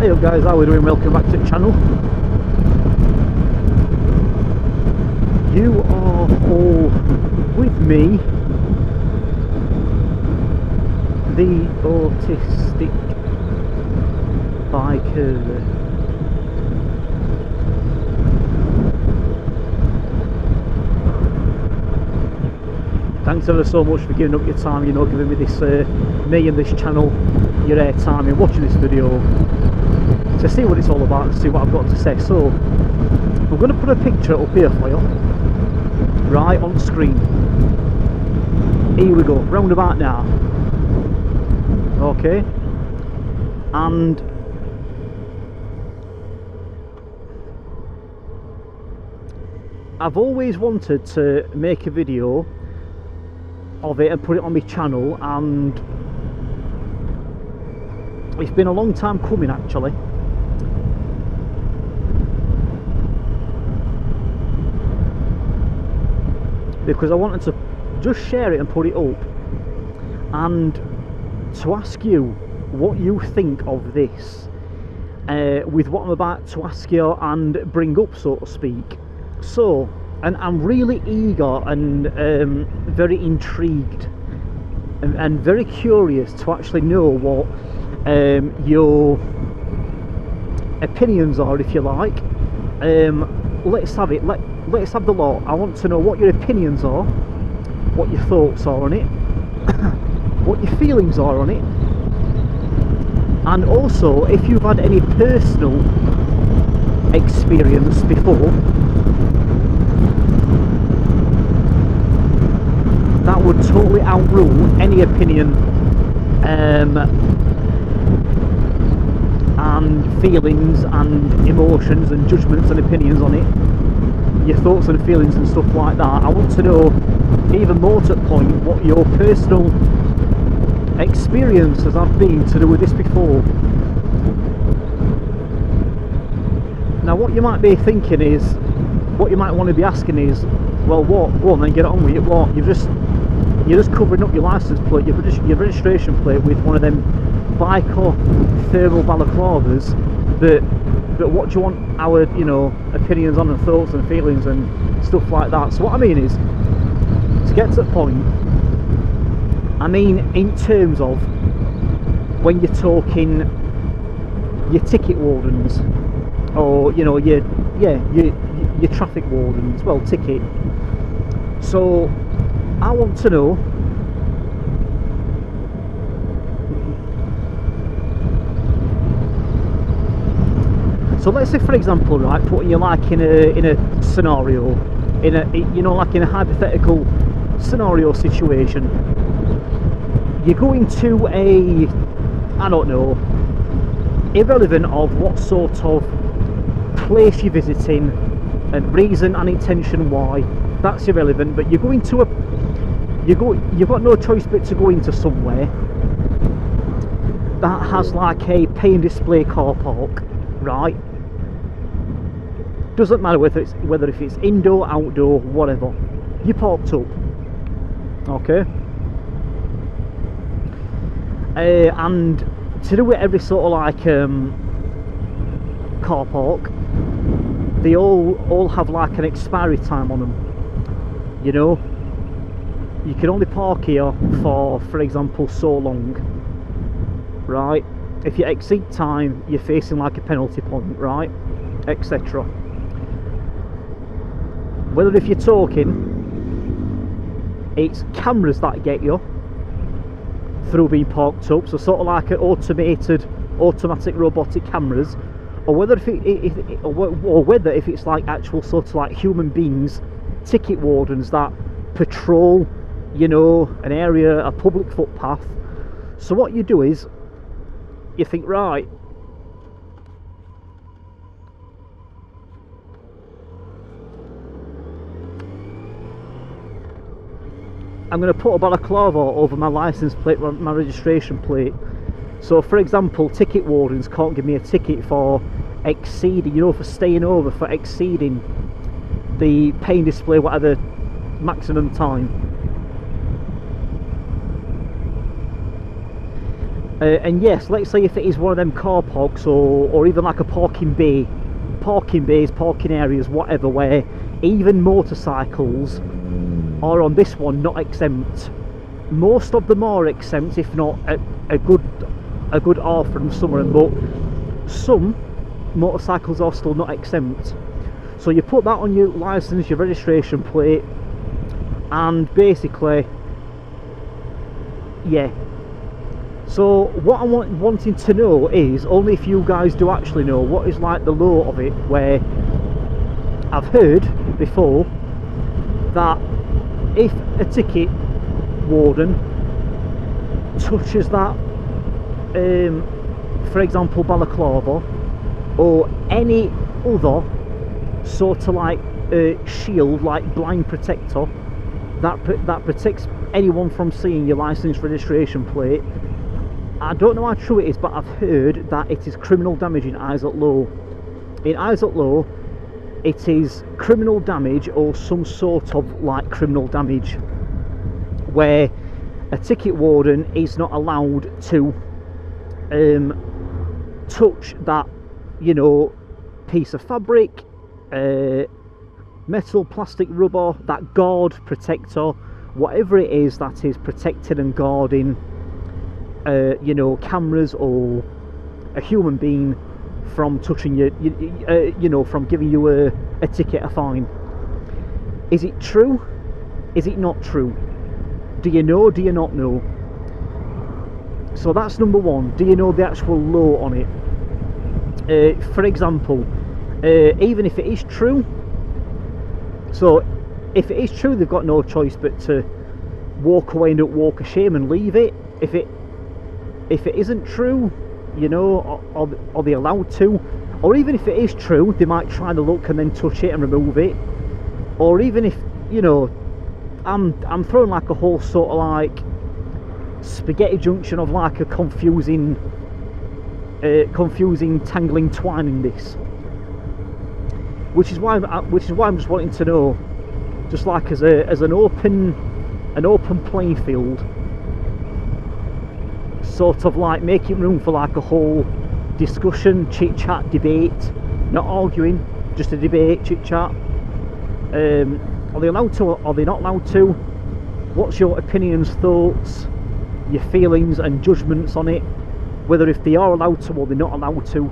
Hey up guys, how are we doing? Welcome back to the channel. You are all with me, the Autistic biker. Thanks ever so much for giving up your time, giving me this, me and this channel, your airtime and watching this video to see what it's all about and see what I've got to say. So, I'm going to put a picture up here for you, right on screen. Here we go, round about now. Okay, and I've always wanted to make a video of it and put it on my channel, and it's been a long time coming actually. Because I wanted to just share it and put it up and to ask you what you think of this with what I'm about to ask you and bring up, so to speak. So, and I'm really eager and very intrigued and very curious to actually know what your opinions are, if you like. Let's have it. Let's have the lot. I want to know what your opinions are, what your thoughts are on it, what your feelings are on it, and also if you've had any personal experience before that would totally outrule any opinion and feelings and emotions and judgments and opinions on it, your thoughts and feelings and stuff like that. I want to know, even more to the point, what your personal experiences have been to do with this before. Now what you might be thinking is, what you might want to be asking is, well, what? Go on then, get it on with it. What? You're just covering up your license plate, your registration plate with one of them biker thermal balaclavas. But what do you want our, opinions on and thoughts and feelings and stuff like that? So what I mean is, to get to the point, I mean in terms of when you're talking your ticket wardens, or your traffic wardens, well, ticket. So I want to know, so let's say for example, right, putting you like in a scenario, like in a hypothetical scenario situation, you're going to a, I don't know, irrelevant of what sort of place you're visiting and reason and intention why, that's irrelevant, but you're going to you've got no choice but to go into somewhere that has like a pay and display car park, right? Doesn't matter whether it's indoor, outdoor, whatever. You parked up, okay? And to do it every sort of like car park, they all have like an expiry time on them. You can only park here for example, so long, right? If you exceed time, you're facing like a penalty point, right? Etc. Whether if you're talking, it's cameras that get you through being parked up, so sort of like an automatic robotic cameras, or whether if it's like actual sort of like human beings, ticket wardens that patrol, an area, a public footpath. So what you do is, you think, right, I'm going to put a balaclava over my license plate, my registration plate. So for example, ticket wardens can't give me a ticket for exceeding, for staying over, for exceeding the pay and display, whatever maximum time. And yes, let's say if it is one of them car parks, or even like a parking bays, parking areas, whatever, where even motorcycles are on this one not exempt. Most of them are exempt, if not a good half of them, some of them, but some motorcycles are still not exempt. So you put that on your license, your registration plate, and basically, yeah. So what I'm wanting to know is, only if you guys do actually know, what is like the law of it, where I've heard before that if a ticket warden touches that, for example, balaclava or any other sort of like shield, like blind protector that protects anyone from seeing your license registration plate, I don't know how true it is, but I've heard that it is criminal damage in eyes at law. In eyes at law, it is criminal damage, or some sort of like criminal damage, where a ticket warden is not allowed to touch that, you know, piece of fabric, metal, plastic, rubber, that guard, protector, whatever it is that is protected and guarding, you know, cameras or a human being from touching you, you know, from giving you a ticket, a fine. Is it true? Is it not true? Do you know? Do you not know? So that's number one. Do you know the actual law on it? For example, even if it is true, so if it is true, they've got no choice but to walk away and don't walk of shame and leave it. If it isn't true, you know, are they allowed to? Or even if it is true, they might try to look and then touch it and remove it. Or even if, you know, I'm throwing like a whole sort of like spaghetti junction of like a confusing tangling twine in this, which is why I'm just wanting to know, just like as an open playing field, sort of like making room for like a whole discussion, chit chat, debate, not arguing, just a debate, chit chat. Are they allowed to, or are they not allowed to? What's your opinions, thoughts, your feelings and judgments on it, whether if they are allowed to or they're not allowed to?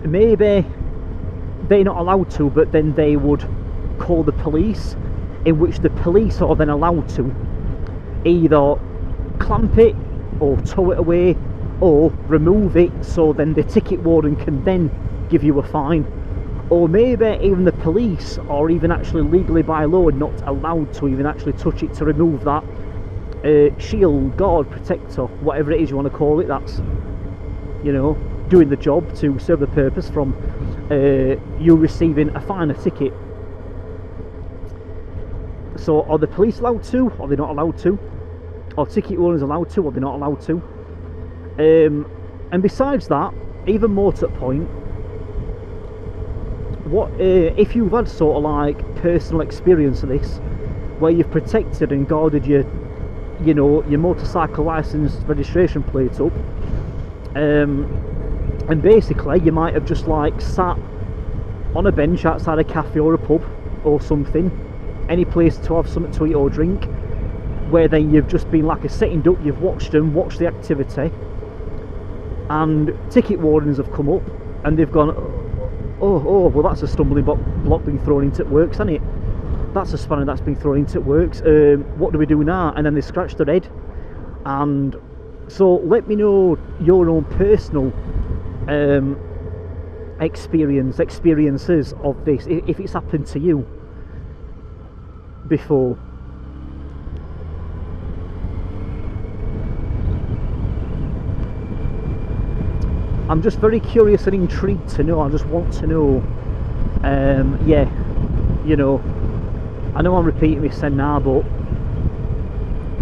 Maybe they're not allowed to, but then they would call the police, in which the police are then allowed to either clamp it or tow it away or remove it, so then the ticket warden can then give you a fine. Or maybe even the police are even actually legally by law not allowed to even actually touch it to remove that shield, guard, protector, whatever it is you want to call it, that's, you know, doing the job to serve the purpose from you receiving a fine, a ticket. So are the police allowed to, or are they not allowed to? Are ticket owners allowed to, or they're not allowed to? And besides that, even more to the point, what if you've had sort of like personal experience of this, where you've protected and guarded your, you know, your motorcycle license registration plate up, and basically you might have just like sat on a bench outside a cafe or a pub or something, any place to have something to eat or drink, where then you've just been like a sitting duck, you've watched the activity, and ticket wardens have come up and they've gone, oh, well that's a stumbling block being thrown into works, isn't it? That's a spanner that's been thrown into works. What do we do now? And then they scratch their head. And so let me know your own personal experiences of this, if it's happened to you before. I'm just very curious and intrigued to know. I just want to know. Yeah, you know, I know I'm repeating myself now, but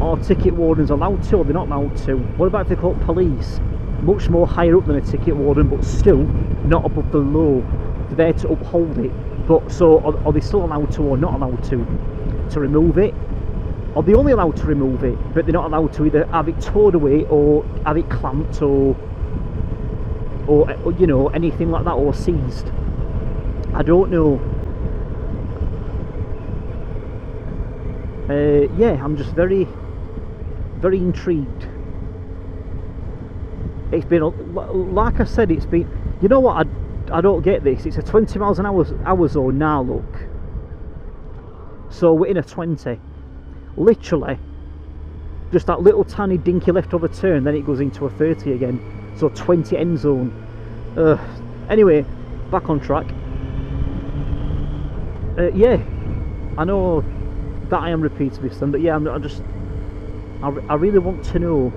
are ticket wardens allowed to, or they're not allowed to? What about if they call police? Much more higher up than a ticket warden, but still not above the law. They're there to uphold it. But so are they still allowed to, or not allowed to remove it? or they're only allowed to remove it, but they're not allowed to either have it towed away or have it clamped or you know, anything like that, or seized. I don't know. Yeah, I'm just very intrigued. It's been, like I said, it's been, you know what, I don't get this. It's a 20 miles an hour zone now, look. So we're in a 20. Literally, just that little tiny dinky leftover turn, then it goes into a 30 again. So 20 end zone. Anyway, back on track. Yeah, I know that I am repeating this then, but yeah, I really want to know.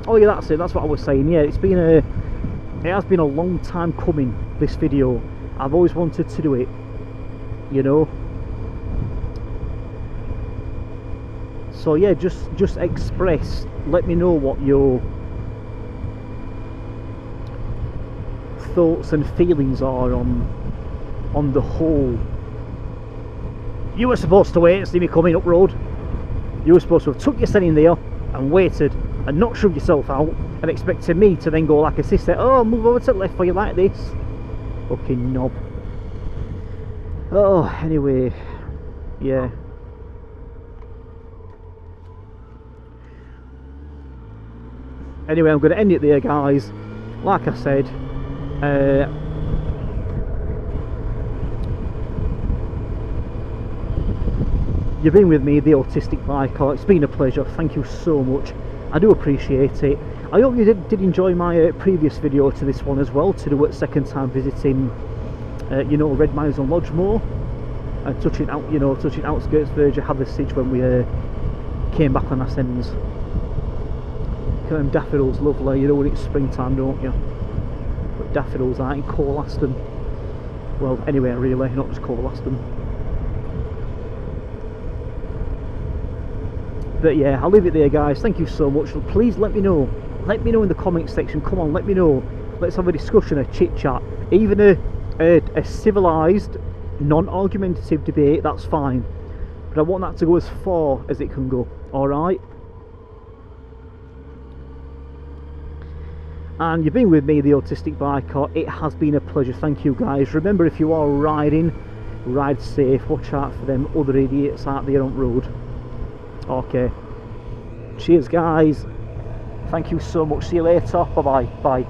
Oh yeah, that's it. That's what I was saying. Yeah, it has been a long time coming, this video. I've always wanted to do it, you know. So yeah, just express. Let me know what your thoughts and feelings are on the whole. You were supposed to wait and see me coming up road. You were supposed to have took your son in there and waited and not shoved yourself out and expected me to then go like a sister, oh, move over to the left for you like this. Fucking knob. Oh, anyway, yeah. Anyway, I'm going to end it there, guys. Like I said, you've been with me, the Autistic Biker. It's been a pleasure. Thank you so much. I do appreciate it. I hope you did enjoy my previous video to this one as well, to do it second time visiting, you know, Red Mines and Lodgemore, and touching outskirts verge of Hathersage when we came back on Ascends. Daffodils lovely, you know, when it's springtime, don't you? But daffodils aren't in Colaston. Well, anywhere really, not just Colaston. But yeah, I'll leave it there, guys. Thank you so much. Please let me know. Let me know in the comment section. Come on, let me know. Let's have a discussion, a chit chat, even a civilised, non-argumentative debate. That's fine. But I want that to go as far as it can go. All right. And you've been with me, the Autistic Biker. It has been a pleasure. Thank you, guys. Remember, if you are riding, ride safe. Watch out for them other idiots out there on road. Okay. Cheers, guys. Thank you so much. See you later. Bye-bye. Bye.